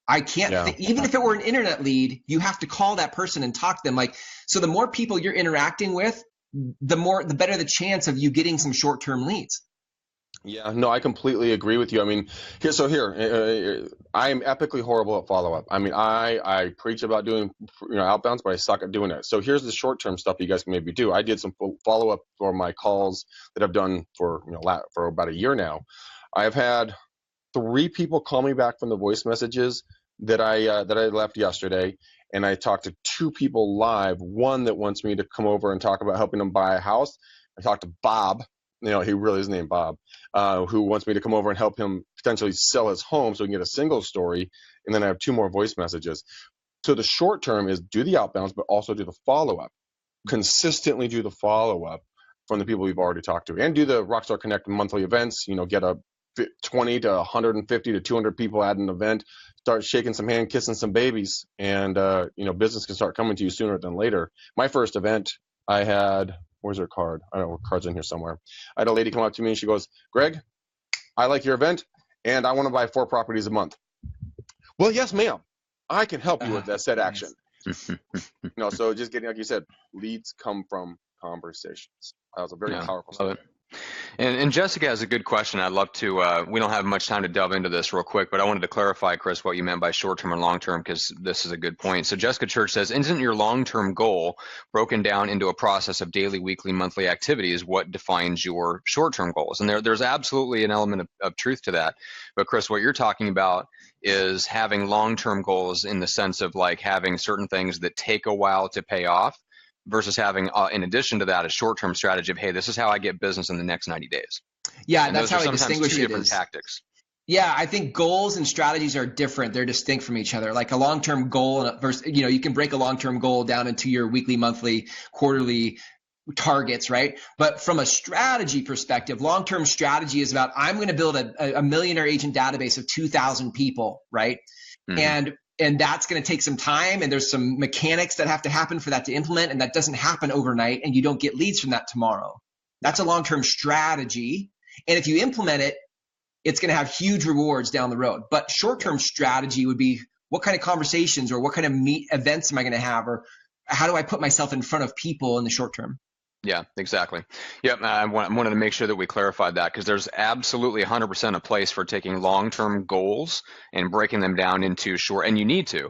I can't even if it were an internet lead, you have to call that person and talk to them. So the more people you're interacting with, the better the chance of you getting some short-term leads. Yeah, no, I completely agree with you. I mean, I am epically horrible at follow-up. I mean, I preach about doing outbounds, but I suck at doing it. So here's the short-term stuff you guys can maybe do. I did some follow-up for my calls that I've done for about a year now. I've had 3 people call me back from the voice messages that I left yesterday, and I talked to 2 people live. One that wants me to come over and talk about helping them buy a house. I talked to Bob. He really is named Bob, who wants me to come over and help him potentially sell his home so he can get a single story. And then I have 2 more voice messages. So the short term is do the outbounds, but also do the follow-up. Consistently do the follow-up from the people we've already talked to, and do the Rockstar Connect monthly events. Get a 20 to 150 to 200 people at an event, start shaking some hand, kissing some babies, and business can start coming to you sooner than later. My first event, I had, where's her card? I don't know, her card's in here somewhere. I had a lady come up to me and she goes, Greg, I like your event and I want to buy 4 properties a month. Well, yes, ma'am. I can help you with that said action. So just getting, like you said, leads come from conversations. That was a very powerful statement. And Jessica has a good question. I'd love to, we don't have much time to delve into this real quick, but I wanted to clarify, Chris, what you meant by short-term and long-term, because this is a good point. So Jessica Church says, isn't your long-term goal broken down into a process of daily, weekly, monthly activities? What defines your short-term goals? And there's absolutely an element of truth to that. But Chris, what you're talking about is having long-term goals in the sense of like having certain things that take a while to pay off, versus having, in addition to that, a short-term strategy of, hey, this is how I get business in the next 90 days. Yeah, and that's how I distinguish it. Different tactics. Yeah, I think goals and strategies are different. They're distinct from each other. Like a long-term goal versus, you can break a long-term goal down into your weekly, monthly, quarterly targets, right? But from a strategy perspective, long-term strategy is about, I'm going to build a millionaire agent database of 2,000 people, right? Mm-hmm. And that's going to take some time, and there's some mechanics that have to happen for that to implement, and that doesn't happen overnight, and you don't get leads from that tomorrow. That's a long-term strategy, and if you implement it, it's going to have huge rewards down the road. But short-term strategy would be, what kind of conversations or what kind of events am I going to have, or how do I put myself in front of people in the short term? Yeah, exactly. Yep, I wanted to make sure that we clarified that, because there's absolutely 100% a place for taking long-term goals and breaking them down into short, and you need to.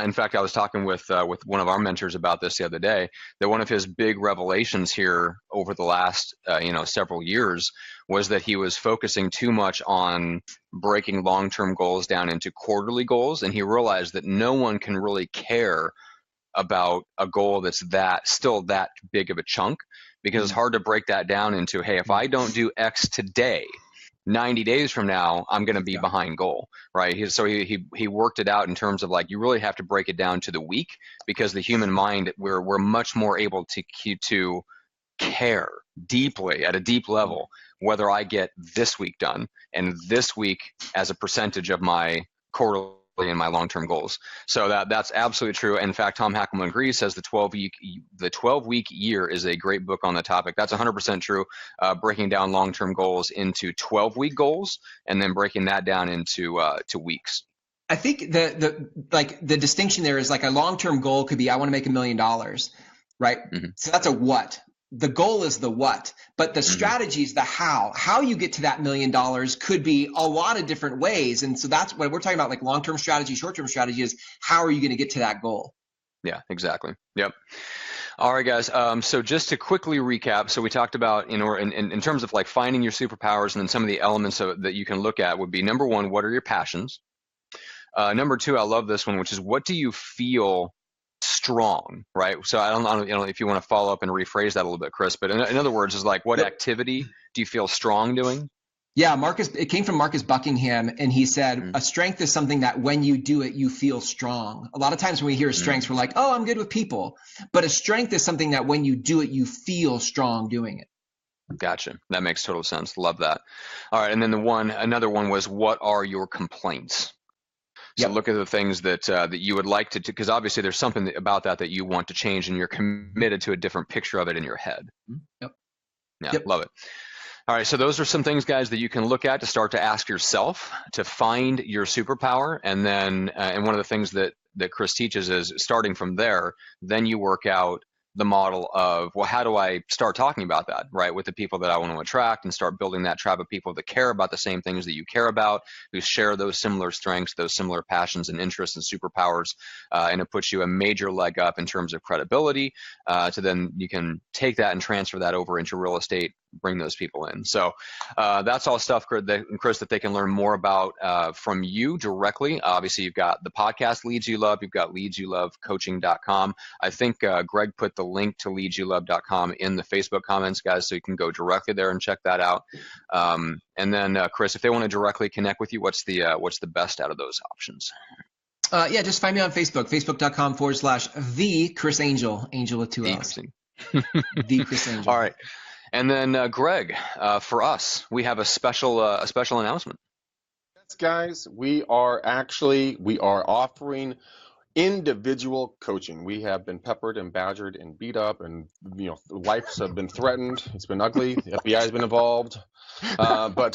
In fact, I was talking with one of our mentors about this the other day, that one of his big revelations here over the last several years was that he was focusing too much on breaking long-term goals down into quarterly goals, and he realized that no one can really care about a goal that's still that big of a chunk, because it's hard to break that down into, hey, if I don't do X today, 90 days from now, I'm going to be behind goal, right? So he worked it out in terms of like, you really have to break it down to the week, because the human mind, we're much more able to care deeply at a deep level whether I get this week done and this week as a percentage of my quarterly and my long-term goals. So that's absolutely true. In fact, Tom Hackelman agrees, says the 12-week year is a great book on the topic. That's 100% true. Breaking down long-term goals into 12-week goals and then breaking that down into to weeks. I think the distinction there is like a long-term goal could be, I want to make $1 million, right? Mm-hmm. So that's a what. The goal is the what, but the strategy is the how. How you get to that $1 million could be a lot of different ways. And so that's what we're talking about, like long-term strategy, short-term strategy is how are you going to get to that goal? Yeah, exactly. Yep. All right, guys. So just to quickly recap, so we talked about, in terms of like finding your superpowers, and then some of the elements that you can look at would be, number one, what are your passions? Number two, I love this one, which is, what do you feel strong, right? So I don't know if you want to follow up and rephrase that a little bit, Chris, but in other words, is like, what activity do you feel strong doing? Yeah, it came from Marcus Buckingham, and he said, a strength is something that when you do it, you feel strong. A lot of times when we hear strengths, we're like, oh, I'm good with people. But a strength is something that when you do it, you feel strong doing it. Gotcha. That makes total sense. Love that. All right. And then another one was, what are your complaints? So Yep. look at the things that you would like to, because obviously there's something about that you want to change, and you're committed to a different picture of it in your head. Yep. Yeah, Yep. love it. All right, so those are some things, guys, that you can look at to start to ask yourself to find your superpower. And then, and one of the things that Chris teaches is, starting from there, then you work out the model of, well, how do I start talking about that, right, with the people that I want to attract, and start building that tribe of people that care about the same things that you care about, who share those similar strengths, those similar passions and interests and superpowers, and it puts you a major leg up in terms of credibility, to then you can take that and transfer that over into real estate, bring those people in. So that's all stuff, Chris, that they can learn more about from you directly. Obviously, you've got the podcast Leads You Love. You've got leadsyoulovecoaching.com. I think Greg put the link to leadsyouLove.com in the Facebook comments, guys, so you can go directly there and check that out. And then, Chris, if they want to directly connect with you, what's the best out of those options? Yeah, just find me on Facebook, facebook.com/the Chris Angell, Angel with 2 L's. The Chris Angell. All right. And then, Greg, for us, we have a special announcement. Yes, guys, we are offering individual coaching. We have been peppered and badgered and beat up, and lives have been threatened. It's been ugly. The FBI has been involved. But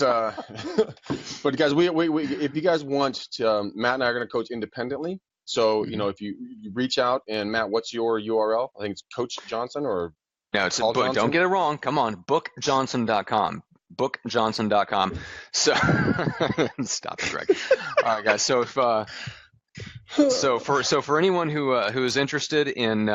guys, we if you guys want to, Matt and I are going to coach independently. So if you reach out, and Matt, what's your URL? I think it's Coach Johnson or. No, it's a book. Don't get it wrong. Come on, bookjohnson.com. Bookjohnson.com. So stop it, Greg. All right, guys. So if for anyone who is interested in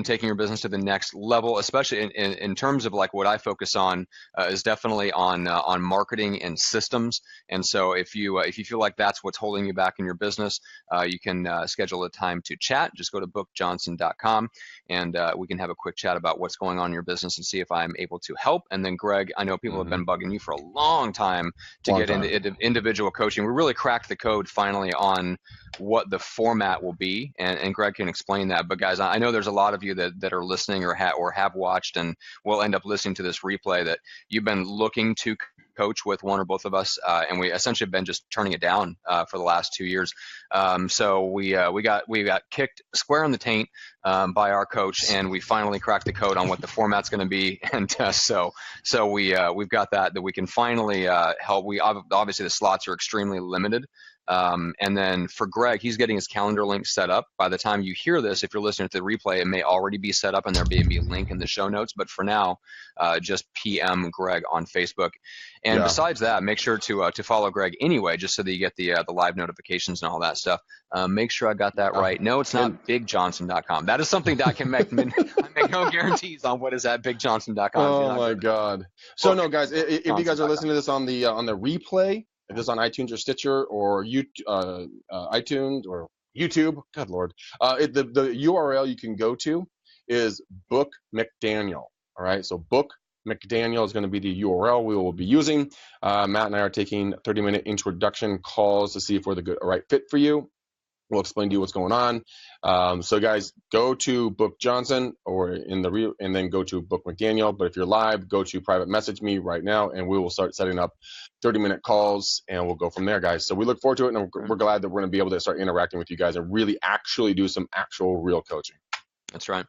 taking your business to the next level, especially in terms of like what I focus on, is definitely on marketing and systems. And so if you feel like that's what's holding you back in your business, you can schedule a time to chat. Just go to bookjohnson.com, and we can have a quick chat about what's going on in your business and see if I'm able to help. And then, Greg, I know people have been bugging you for a long time to get into individual coaching. We really cracked the code finally on what the format will be, and Greg can explain that. But guys, I know there's a lot of you that are listening or have watched and will end up listening to this replay that you've been looking to coach with one or both of us, and we essentially have been just turning it down for the last 2 years. So we got kicked square in the taint by our coach, and we finally cracked the code on what the format's going to be. And so we've got that we can finally help. We obviously the slots are extremely limited. And then for Greg, he's getting his calendar link set up. By the time you hear this, if you're listening to the replay, it may already be set up and there'll be a link in the show notes. But for now, just PM Greg on Facebook. And besides that, make sure to follow Greg anyway, just so that you get the live notifications and all that stuff. Make sure I got that right. No, it's not bigjohnson.com. That is something that I can make. I make no guarantees on what is at bigjohnson.com. Oh my God. So no, guys, if you guys are listening to this on the replay, if it's on iTunes or Stitcher or iTunes or YouTube, good Lord, the URL you can go to is Book McDaniel. All right, so Book McDaniel is going to be the URL we will be using. Matt and I are taking 30-minute introduction calls to see if we're the right fit for you. We'll explain to you what's going on. So guys, go to Book Johnson and then go to Book McDaniel. But if you're live, go to private message me right now, and we will start setting up 30-minute calls, and we'll go from there, guys. So we look forward to it, and we're glad that we're going to be able to start interacting with you guys and really actually do some actual real coaching. That's right.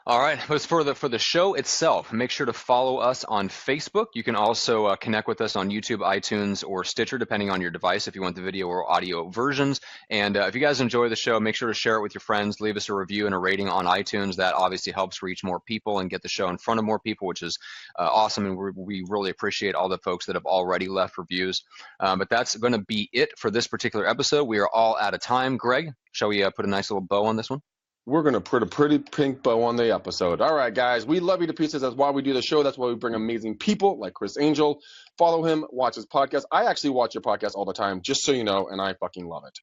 All right, as for the show itself, make sure to follow us on Facebook. You can also connect with us on YouTube, iTunes, or Stitcher, depending on your device, if you want the video or audio versions. And if you guys enjoy the show, make sure to share it with your friends. Leave us a review and a rating on iTunes. That obviously helps reach more people and get the show in front of more people, which is awesome. And we really appreciate all the folks that have already left reviews. But that's going to be it for this particular episode. We are all out of time. Greg, shall we put a nice little bow on this one? We're going to put a pretty pink bow on the episode. All right, guys. We love you to pieces. That's why we do the show. That's why we bring amazing people like Chris Angell. Follow him. Watch his podcast. I actually watch your podcast all the time, just so you know, and I fucking love it.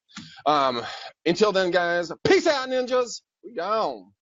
Until then, guys, peace out, ninjas. We gone.